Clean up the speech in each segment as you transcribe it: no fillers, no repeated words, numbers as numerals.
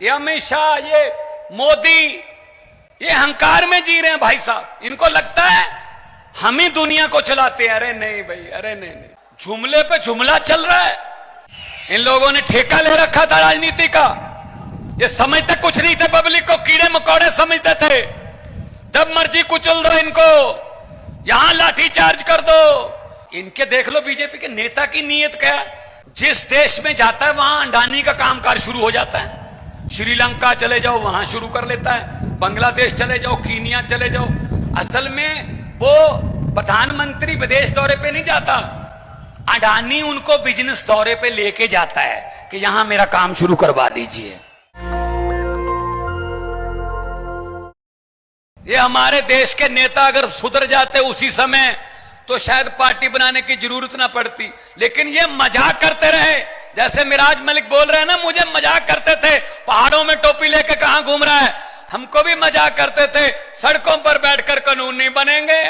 ये अमित शाह, ये मोदी, ये अहंकार में जी रहे हैं भाई साहब। इनको लगता है हम ही दुनिया को चलाते हैं। अरे नहीं भाई, अरे नहीं नहीं, जुमले पे जुमला चल रहा है। इन लोगों ने ठेका ले रखा था राजनीति का। ये समझते कुछ नहीं थे, पब्लिक को कीड़े मकोड़े समझते थे। जब मर्जी कुचल दो इनको, यहां लाठी चार्ज कर दो। इनके देख लो बीजेपी के नेता की नीयत क्या है। जिस देश में जाता है वहां अंडानी का कामकाज शुरू हो जाता है। श्रीलंका चले जाओ, वहां शुरू कर लेता है। बांग्लादेश चले जाओ, कीनिया चले जाओ। असल में वो प्रधानमंत्री विदेश दौरे पे नहीं जाता, अडानी उनको बिजनेस दौरे पे लेके जाता है कि यहां मेरा काम शुरू करवा दीजिए। ये हमारे देश के नेता अगर सुधर जाते उसी समय तो शायद पार्टी बनाने की जरूरत ना पड़ती, लेकिन ये मजाक करते रहे। जैसे मिराज मलिक बोल रहे हैं ना, मुझे मजाक करते थे, पहाड़ों में टोपी लेके कहां घूम रहा है। हमको भी मजाक करते थे, सड़कों पर बैठकर कानून नहीं बनेंगे,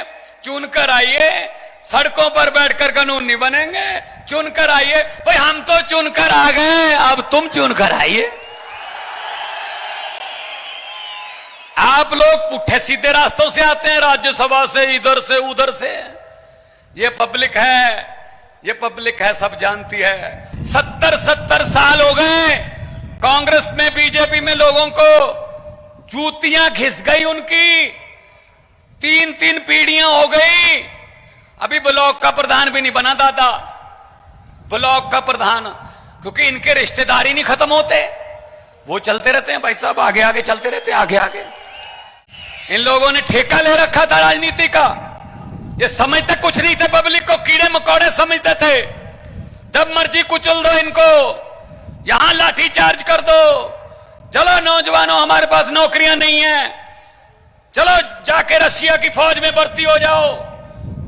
चुन कर आइए। सड़कों पर बैठकर कानून नहीं बनेंगे, चुन कर आइए। भाई हम तो चुन कर आ गए, अब तुम चुन कर आइए। आप लोग पुट्ठे सीधे रास्तों से आते हैं, राज्यसभा से, इधर से उधर से। ये पब्लिक है, सब जानती है। 70 साल हो गए कांग्रेस में, बीजेपी में लोगों को जूतियां घिस गई उनकी। 3 पीढ़ियां हो गई, अभी ब्लॉक का प्रधान भी नहीं बना दादा, ब्लॉक का प्रधान, क्योंकि इनके रिश्तेदारी नहीं खत्म होते। वो चलते रहते हैं भाई साहब, आगे आगे चलते रहते हैं, आगे आगे। इन लोगों ने ठेका ले रखा था राजनीति का। ये समझते कुछ नहीं थे, पब्लिक को कीड़े मकोड़े समझते थे। जब मर्जी कुचल दो इनको, यहां लाठी चार्ज कर दो। चलो नौजवानों, हमारे पास नौकरियां नहीं है, चलो जाके रशिया की फौज में भर्ती हो जाओ,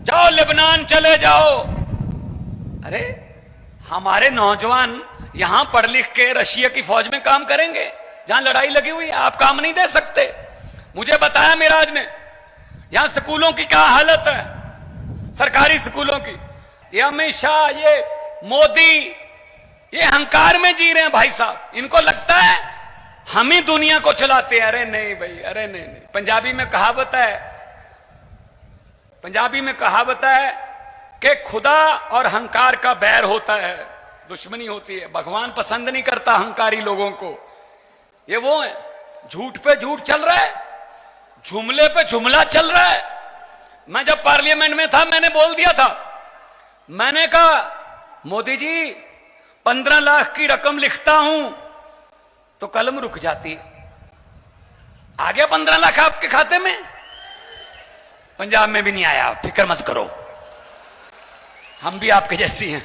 जाओ लेबनान चले जाओ। अरे हमारे नौजवान यहां पढ़ लिख के रशिया की फौज में काम करेंगे जहां लड़ाई लगी हुई है। आप काम नहीं दे सकते। मुझे बताया मिराज ने, यहां स्कूलों की क्या हालत है, सरकारी स्कूलों की। ये अमित शाह, ये मोदी, ये अहंकार में जी रहे हैं भाई साहब। इनको लगता है हम ही दुनिया को चलाते हैं। अरे नहीं भाई, अरे नहीं नहीं। पंजाबी में कहावत है कि खुदा और अहंकार का बैर होता है, दुश्मनी होती है। भगवान पसंद नहीं करता अहंकारी लोगों को। ये वो है, झूठ पे झूठ चल रहा है, जुमले पे जुमला चल रहा है। मैं जब पार्लियामेंट में था, मैंने बोल दिया था, मैंने कहा मोदी जी 15 लाख की रकम लिखता हूं तो कलम रुक जाती। आ गया 15 लाख आपके खाते में? पंजाब में भी नहीं आया, फिक्र मत करो, हम भी आपके जैसी हैं।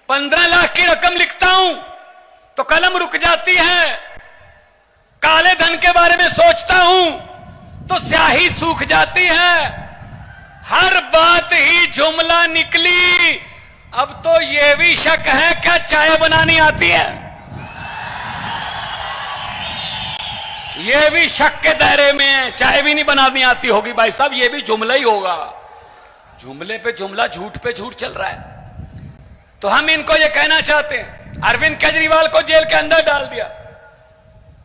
15 लाख की रकम लिखता हूं तो कलम रुक जाती है। काले धन के बारे में सोचता हूं तो स्याही सूख जाती है। हर बात ही जुमला निकली। अब तो यह भी शक है क्या चाय बनानी आती है? यह भी शक के दायरे में है, चाय भी नहीं बनानी आती होगी भाई साहब। यह भी जुमला ही होगा। जुमले पे जुमला, झूठ पे झूठ चल रहा है। तो हम इनको यह कहना चाहते हैं, अरविंद केजरीवाल को जेल के अंदर डाल दिया,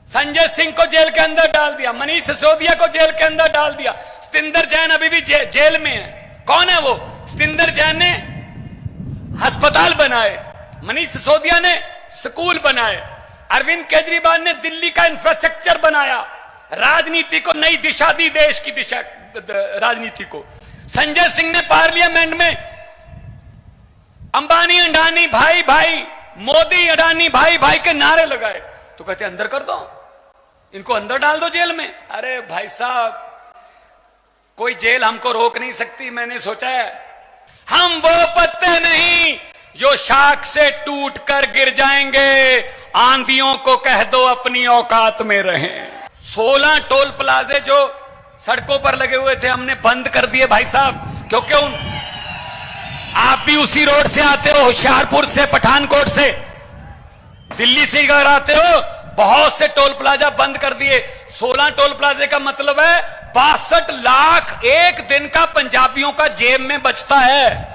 संजय सिंह को जेल के अंदर डाल दिया, मनीष सिसोदिया को जेल के अंदर डाल दिया, सतिंदर जैन अभी भी जेल में है। कौन है वो? सतिंदर जैन ने अस्पताल बनाए, मनीष सिसोदिया ने स्कूल बनाए, अरविंद केजरीवाल ने दिल्ली का इंफ्रास्ट्रक्चर बनाया, राजनीति को नई दिशा दी, देश की दिशा राजनीति को। संजय सिंह ने पार्लियामेंट में अंबानी अडानी भाई भाई, मोदी अडानी भाई भाई के नारे लगाए, तो कहते अंदर कर दो, इनको अंदर डाल दो जेल में। अरे भाई साहब, कोई जेल हमको रोक नहीं सकती। मैंने सोचा है, हम वो पत्ते नहीं जो शाख से टूट कर गिर जाएंगे, आंधियों को कह दो अपनी औकात में रहें। 16 टोल प्लाजे जो सड़कों पर लगे हुए थे हमने बंद कर दिए भाई साहब, क्योंकि आप भी उसी रोड से आते हो, होशियारपुर से, पठानकोट से, दिल्ली से अगर आते हो, बहुत से टोल प्लाजा बंद कर दिए। 16 टोल प्लाजे का मतलब है 62 लाख एक दिन का पंजाबियों का जेब में बचता है।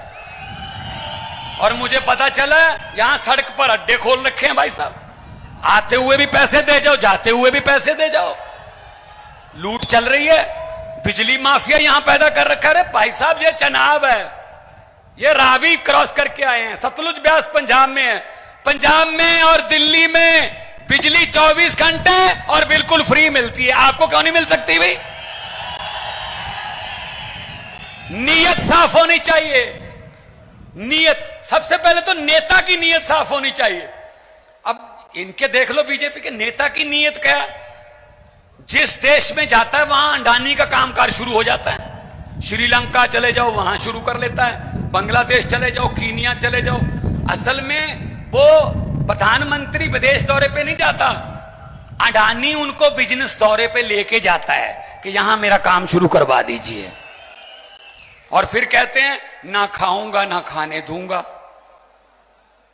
और मुझे पता चला यहां सड़क पर अड्डे खोल रखे हैं भाई साहब, आते हुए भी पैसे दे जाओ, जाते हुए भी पैसे दे जाओ। लूट चल रही है, बिजली माफिया यहां पैदा कर रखा है। भाई साहब ये चनाब है, ये रावी क्रॉस करके आए हैं, सतलुज ब्यास पंजाब में है। पंजाब में और दिल्ली में बिजली 24 घंटे और बिल्कुल फ्री मिलती है, आपको क्यों नहीं मिल सकती भाई? नीयत साफ होनी चाहिए। नीयत सबसे पहले तो नेता की नीयत साफ होनी चाहिए। अब इनके देख लो, बीजेपी के नेता की नीयत क्या है? जिस देश में जाता है वहां अंडानी का कामकाज शुरू हो जाता है। श्रीलंका चले जाओ वहां शुरू कर लेता है, बांग्लादेश चले जाओ, कीनिया चले जाओ। असल में वो प्रधानमंत्री विदेश दौरे पे नहीं जाता, अडानी उनको बिजनेस दौरे पे लेके जाता है कि यहां मेरा काम शुरू करवा दीजिए। और फिर कहते हैं ना खाऊंगा ना खाने दूंगा,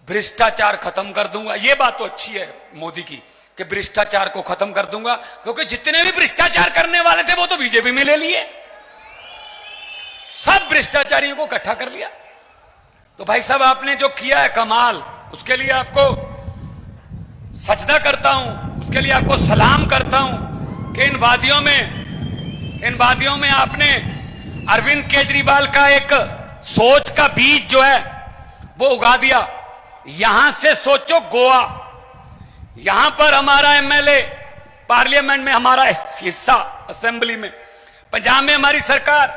भ्रष्टाचार खत्म कर दूंगा। ये बात तो अच्छी है मोदी की कि भ्रष्टाचार को खत्म कर दूंगा, क्योंकि जितने भी भ्रष्टाचार करने वाले थे वो तो बीजेपी में ले लिए, सब भ्रष्टाचारियों को इकट्ठा कर लिया। तो भाई साहब आपने जो किया है कमाल, उसके लिए आपको सजदा करता हूं, उसके लिए आपको सलाम करता हूं कि इन वादियों में आपने अरविंद केजरीवाल का एक सोच का बीज जो है वो उगा दिया। यहां से सोचो गोवा, यहां पर हमारा एमएलए पार्लियामेंट में हमारा हिस्सा असेंबली में, पंजाब में हमारी सरकार,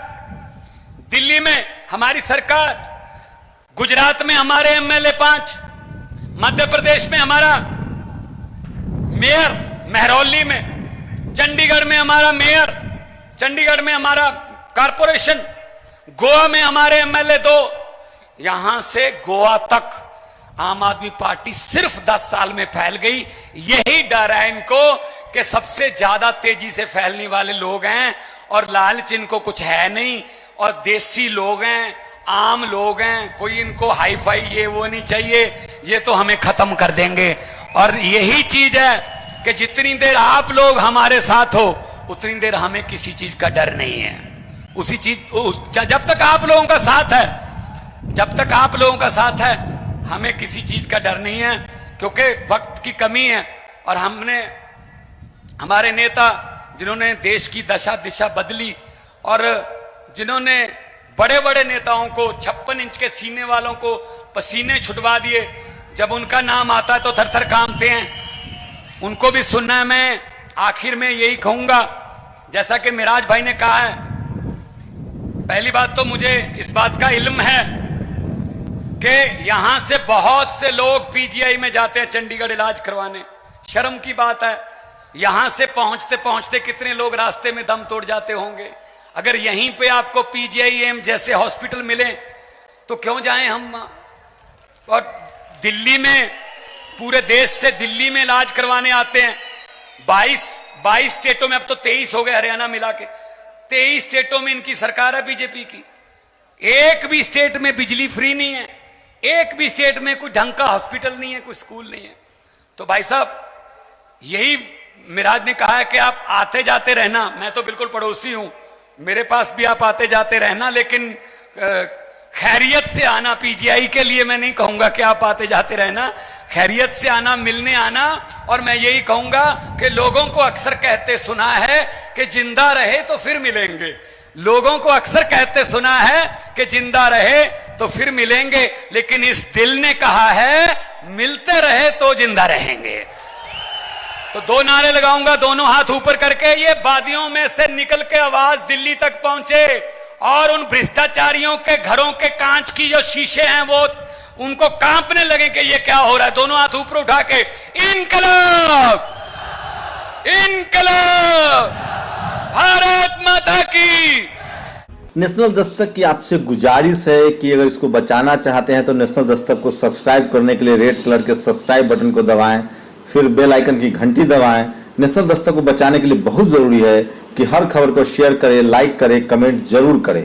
दिल्ली में हमारी सरकार, गुजरात में हमारे एमएलए 5, मध्य प्रदेश में हमारा मेयर महरौली में, चंडीगढ़ में हमारा मेयर, चंडीगढ़ में हमारा कारपोरेशन, गोवा में हमारे एमएलए 2। यहां से गोवा तक आम आदमी पार्टी सिर्फ 10 साल में फैल गई। यही डर है इनको कि सबसे ज्यादा तेजी से फैलने वाले लोग हैं और लालच इनको कुछ है नहीं, और देसी लोग हैं, आम लोग हैं, कोई इनको हाई फाई ये वो नहीं चाहिए, ये तो हमें खत्म कर देंगे। और यही चीज है कि जितनी देर आप लोग हमारे साथ हो उतनी देर हमें किसी चीज का डर नहीं है। उसी चीज जब तक आप लोगों का साथ है, जब तक आप लोगों का साथ है, हमें किसी चीज का डर नहीं है, क्योंकि वक्त की कमी है। और हमारे नेता जिन्होंने देश की दशा दिशा बदली, और जिन्होंने बड़े बड़े नेताओं को 56 इंच के सीने वालों को पसीने छुटवा दिए, जब उनका नाम आता है तो थर थर कांपते हैं। उनको भी सुनना है। मैं आखिर में यही कहूंगा, जैसा कि मिराज भाई ने कहा है, पहली बात तो मुझे इस बात का इल्म है कि यहां से बहुत से लोग पीजीआई में जाते हैं चंडीगढ़ इलाज करवाने। शर्म की बात है, यहां से पहुंचते पहुंचते कितने लोग रास्ते में दम तोड़ जाते होंगे। अगर यहीं पे आपको पीजीआई एम जैसे हॉस्पिटल मिले तो क्यों जाएं हम। और दिल्ली में, पूरे देश से दिल्ली में इलाज करवाने आते हैं। 22 स्टेटों में, अब तो 23 हो गए हरियाणा मिला के, 23 स्टेटों में इनकी सरकार है बीजेपी की। एक भी स्टेट में बिजली फ्री नहीं है, एक भी स्टेट में कोई ढंग का हॉस्पिटल नहीं है, कोई स्कूल नहीं है। तो भाई साहब यही मिराज ने कहा है कि आप आते जाते रहना। मैं तो बिल्कुल पड़ोसी हूं, मेरे पास भी आप आते जाते रहना, लेकिन खैरियत से आना। पीजीआई के लिए मैं नहीं कहूंगा कि आप आते जाते रहना, खैरियत से आना, मिलने आना। और मैं यही कहूंगा कि लोगों को अक्सर कहते सुना है कि जिंदा रहे तो फिर मिलेंगे। लोगों को अक्सर कहते सुना है कि जिंदा रहे तो फिर मिलेंगे, लेकिन इस दिल ने कहा है मिलते रहे तो जिंदा रहेंगे। तो 2 नारे लगाऊंगा, दोनों हाथ ऊपर करके। ये वादियों में से निकल के आवाज दिल्ली तक पहुंचे, और उन भ्रष्टाचारियों के घरों के कांच की जो शीशे हैं वो उनको कांपने लगे कि ये क्या हो रहा है। दोनों हाथ ऊपर उठा के इनकलाब, इनकलाब, भारत माता की। नेशनल दस्तक की आपसे गुजारिश है कि अगर इसको बचाना चाहते हैं तो नेशनल दस्तक को सब्सक्राइब करने के लिए रेड कलर के सब्सक्राइब बटन को दबाएं, फिर बेल आइकन की घंटी दबाएं। नेशनल दस्तक को बचाने के लिए बहुत जरूरी है कि हर खबर को शेयर करें, लाइक करें, कमेंट जरूर करें।